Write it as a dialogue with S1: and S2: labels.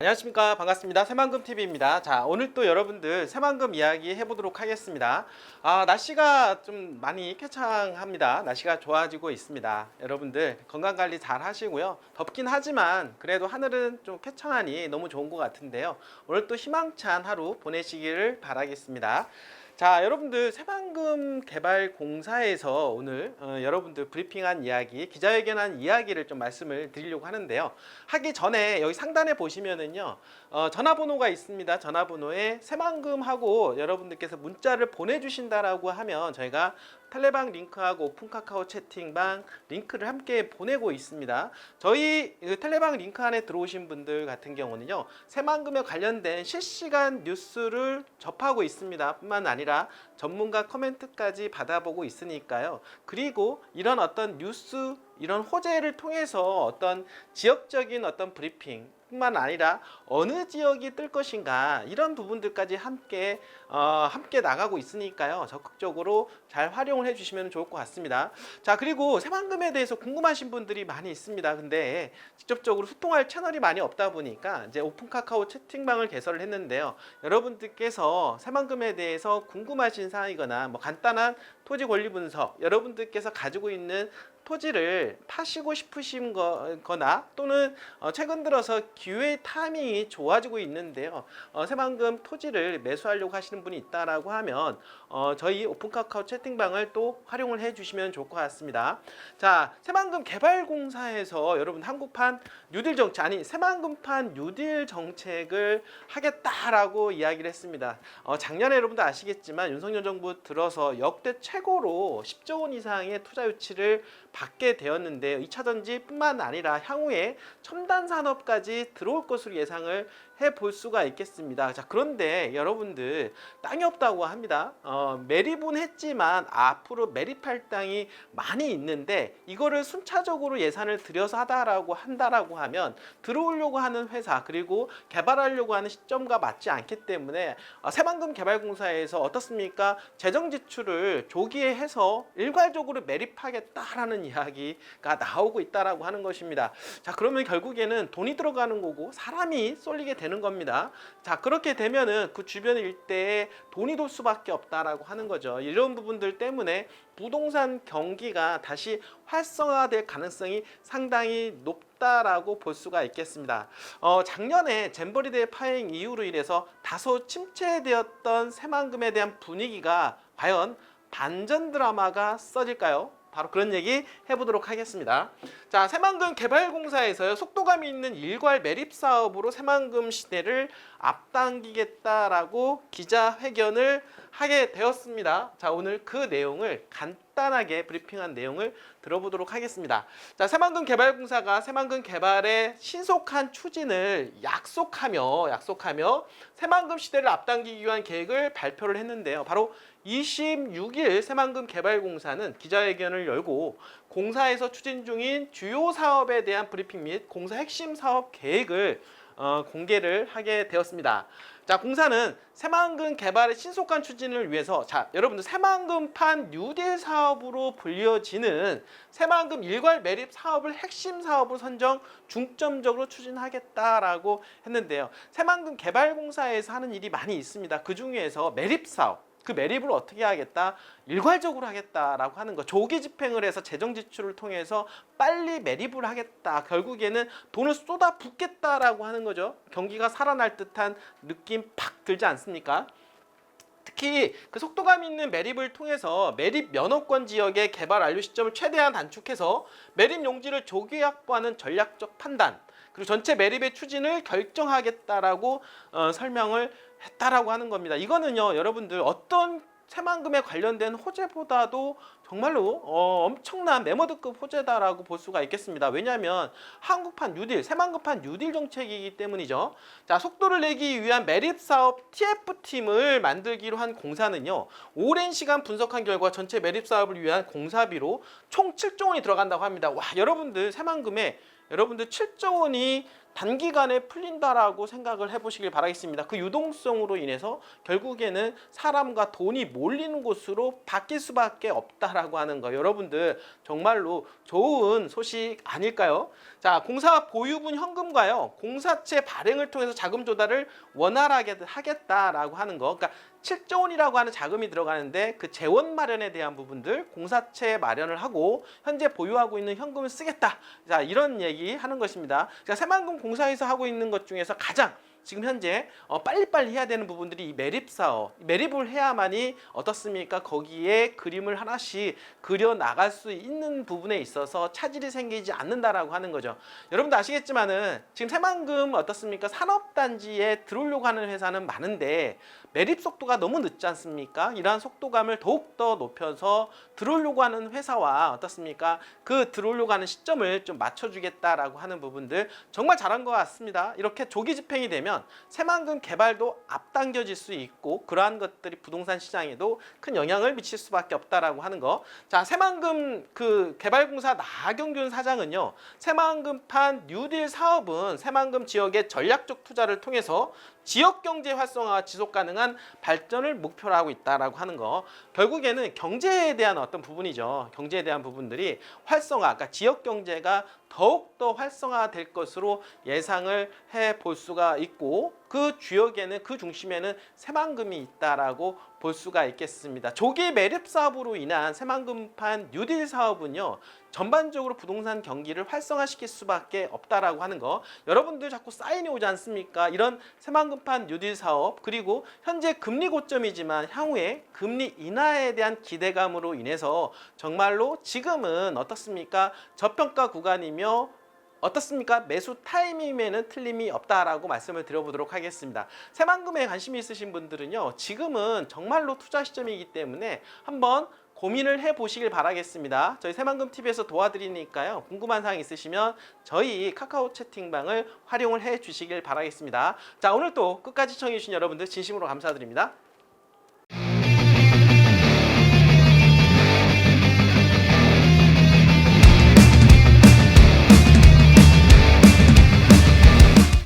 S1: 안녕하십니까. 반갑습니다. 새만금TV입니다. 자, 오늘 또 여러분들 새만금 이야기 해보도록 하겠습니다. 날씨가 좀 많이 쾌창합니다. 날씨가 좋아지고 있습니다. 여러분들 건강관리 잘 하시고요. 덥긴 하지만 그래도 하늘은 좀 쾌창하니 너무 좋은 것 같은데요. 오늘 또 희망찬 하루 보내시기를 바라겠습니다. 자, 여러분들 새만금 개발공사에서 오늘 여러분들 브리핑한 이야기, 기자회견한 이야기를 좀 말씀을 드리려고 하는데요. 하기 전에 여기 상단에 보시면은요, 전화번호가 있습니다. 전화번호에 새만금하고 여러분들께서 문자를 보내주신다라고 하면 저희가 텔레방 링크하고 오픈카카오 채팅방 링크를 함께 보내고 있습니다. 저희 텔레방 링크 안에 들어오신 분들 같은 경우는요, 새만금에 관련된 실시간 뉴스를 접하고 있습니다. 뿐만 아니라 전문가 코멘트까지 받아보고 있으니까요. 그리고 이런 어떤 뉴스, 이런 호재를 통해서 어떤 지역적인 어떤 브리핑 뿐만 아니라 어느 지역이 뜰 것인가, 이런 부분들까지 함께 나가고 있으니까요. 적극적으로 잘 활용을 해주시면 좋을 것 같습니다. 자, 그리고 새만금에 대해서 궁금하신 분들이 많이 있습니다. 근데 직접적으로 소통할 채널이 많이 없다 보니까 이제 오픈 카카오 채팅방을 개설을 했는데요. 여러분들께서 새만금에 대해서 궁금하신 사항이거나 뭐 간단한 토지 권리 분석, 여러분들께서 가지고 있는 토지를 파시고 싶으신 거나 또는 최근 들어서 기회 타이밍이 좋아지고 있는데요. 새만금 토지를 매수하려고 하시는 분이 있다라고 하면 저희 오픈카카오 채팅방을 또 활용을 해주시면 좋을 것 같습니다. 자, 새만금 개발공사에서 여러분 한국판 뉴딜 정책, 아니 새만금판 뉴딜 정책을 하겠다라고 이야기를 했습니다. 작년에 여러분도 아시겠지만 윤석열 정부 들어서 역대 최고로 10조 원 이상의 투자 유치를 받게 되었는데요. 2차 전지뿐만 아니라 향후에 첨단 산업까지 들어올 것으로 예상을 해볼 수가 있겠습니다. 자, 그런데 여러분들 땅이 없다고 합니다. 매립은 했지만 앞으로 매립할 땅이 많이 있는데 이거를 순차적으로 예산을 들여서 한다라고 하면 들어오려고 하는 회사 그리고 개발하려고 하는 시점과 맞지 않기 때문에 새만금 개발공사에서 어떻습니까? 재정 지출을 조기에 해서 일괄적으로 매립하겠다라는 이야기가 나오고 있다라고 하는 것입니다. 자, 그러면 결국에는 돈이 들어가는 거고 사람이 쏠리게 되는 겁니다. 자, 그렇게 되면은 그 주변 일대에 돈이 돌 수밖에 없다라고 하는 거죠. 이런 부분들 때문에 부동산 경기가 다시 활성화될 가능성이 상당히 높다라고 볼 수가 있겠습니다. 작년에 잼버리대 파행 이후로 인해서 다소 침체되었던 새만금에 대한 분위기가 과연 반전 드라마가 써질까요? 바로 그런 얘기 해보도록 하겠습니다. 자, 새만금 개발공사에서요, 속도감이 있는 일괄 매립 사업으로 새만금 시대를 앞당기겠다라고 기자회견을 하게 되었습니다. 자, 오늘 그 내용을 간단하게 브리핑한 내용을 들어보도록 하겠습니다. 자, 새만금 개발공사가 새만금 개발의 신속한 추진을 약속하며 새만금 시대를 앞당기기 위한 계획을 발표를 했는데요. 바로 26일 새만금 개발공사는 기자회견을 열고 공사에서 추진 중인 주요 사업에 대한 브리핑 및 공사 핵심 사업 계획을 공개를 하게 되었습니다. 자, 공사는 새만금 개발의 신속한 추진을 위해서, 자, 여러분들 새만금판 뉴딜 사업으로 불려지는 새만금 일괄 매립 사업을 핵심 사업으로 선정 중점적으로 추진하겠다라고 했는데요. 새만금 개발공사에서 하는 일이 많이 있습니다. 그 중에서 매립 사업, 그 매립을 어떻게 하겠다? 일괄적으로 하겠다라고 하는 거. 조기 집행을 해서 재정 지출을 통해서 빨리 매립을 하겠다. 결국에는 돈을 쏟아붓겠다라고 하는 거죠. 경기가 살아날 듯한 느낌 팍 들지 않습니까? 특히 그 속도감 있는 매립을 통해서 매립 면허권 지역의 개발 완료 시점을 최대한 단축해서 매립 용지를 조기 확보하는 전략적 판단, 그리고 전체 매립의 추진을 결정하겠다라고 설명을 했다라고 하는 겁니다. 이거는요, 여러분들 어떤 새만금에 관련된 호재보다도 정말로 엄청난 메모드급 호재다라고 볼 수가 있겠습니다. 왜냐하면 한국판 뉴딜, 새만금판 뉴딜 정책이기 때문이죠. 자, 속도를 내기 위한 매립사업 TF팀을 만들기로 한 공사는요, 오랜 시간 분석한 결과 전체 매립사업을 위한 공사비로 총 7조 원이 들어간다고 합니다. 와, 여러분들 새만금에 여러분들 7조 원이 단기간에 풀린다라고 생각을 해보시길 바라겠습니다. 그 유동성으로 인해서 결국에는 사람과 돈이 몰리는 곳으로 바뀔 수밖에 없다라고 있다라고 하는 거, 여러분들 정말로 좋은 소식 아닐까요? 자, 공사 보유분 현금과요, 공사채 발행을 통해서 자금 조달을 원활하게 하겠다라고 하는 거. 그러니까 7조 원이라고 하는 자금이 들어가는데 그 재원 마련에 대한 부분들, 공사채 마련을 하고 현재 보유하고 있는 현금을 쓰겠다. 자, 이런 얘기 하는 것입니다. 자, 새만금 공사에서 하고 있는 것 중에서 가장 지금 현재 빨리빨리 해야 되는 부분들이 이 매립 사업, 매립을 해야만이 어떻습니까? 거기에 그림을 하나씩 그려 나갈 수 있는 부분에 있어서 차질이 생기지 않는다라고 하는 거죠. 여러분도 아시겠지만은 지금 새만금 어떻습니까? 산업단지에 들어오려고 하는 회사는 많은데 매립 속도가 너무 늦지 않습니까? 이러한 속도감을 더욱더 높여서 들어오려고 하는 회사와 어떻습니까? 그 들어오려고 하는 시점을 좀 맞춰주겠다라고 하는 부분들 정말 잘한 것 같습니다. 이렇게 조기 집행이 되면 새만금 개발도 앞당겨질 수 있고 그러한 것들이 부동산 시장에도 큰 영향을 미칠 수밖에 없다라고 하는 거. 자, 새만금 그 개발공사 나경균 사장은요, 새만금판 뉴딜 사업은 새만금 지역의 전략적 투자를 통해서 지역 경제 활성화와 지속 가능한 발전을 목표로 하고 있다라고 하는 거. 결국에는 경제에 대한 어떤 부분이죠. 경제에 대한 부분들이 활성화, 그러니까 지역 경제가 더욱더 활성화될 것으로 예상을 해 볼 수가 있고 그 주역에는, 그 중심에는 새만금이 있다라고 볼 수가 있겠습니다. 조기 매립 사업으로 인한 새만금판 뉴딜 사업은요, 전반적으로 부동산 경기를 활성화시킬 수밖에 없다라고 하는 거. 여러분들 자꾸 사인이 오지 않습니까? 이런 새만금판 뉴딜 사업, 그리고 현재 금리 고점이지만 향후에 금리 인하에 대한 기대감으로 인해서 정말로 지금은 어떻습니까? 저평가 구간이며 어떻습니까? 매수 타이밍에는 틀림이 없다라고 말씀을 드려보도록 하겠습니다. 새만금에 관심이 있으신 분들은요, 지금은 정말로 투자 시점이기 때문에 한번 고민을 해보시길 바라겠습니다. 저희 새만금TV에서 도와드리니까요, 궁금한 사항 있으시면 저희 카카오 채팅방을 활용을 해 주시길 바라겠습니다. 자, 오늘 또 끝까지 시청해주신 여러분들 진심으로 감사드립니다.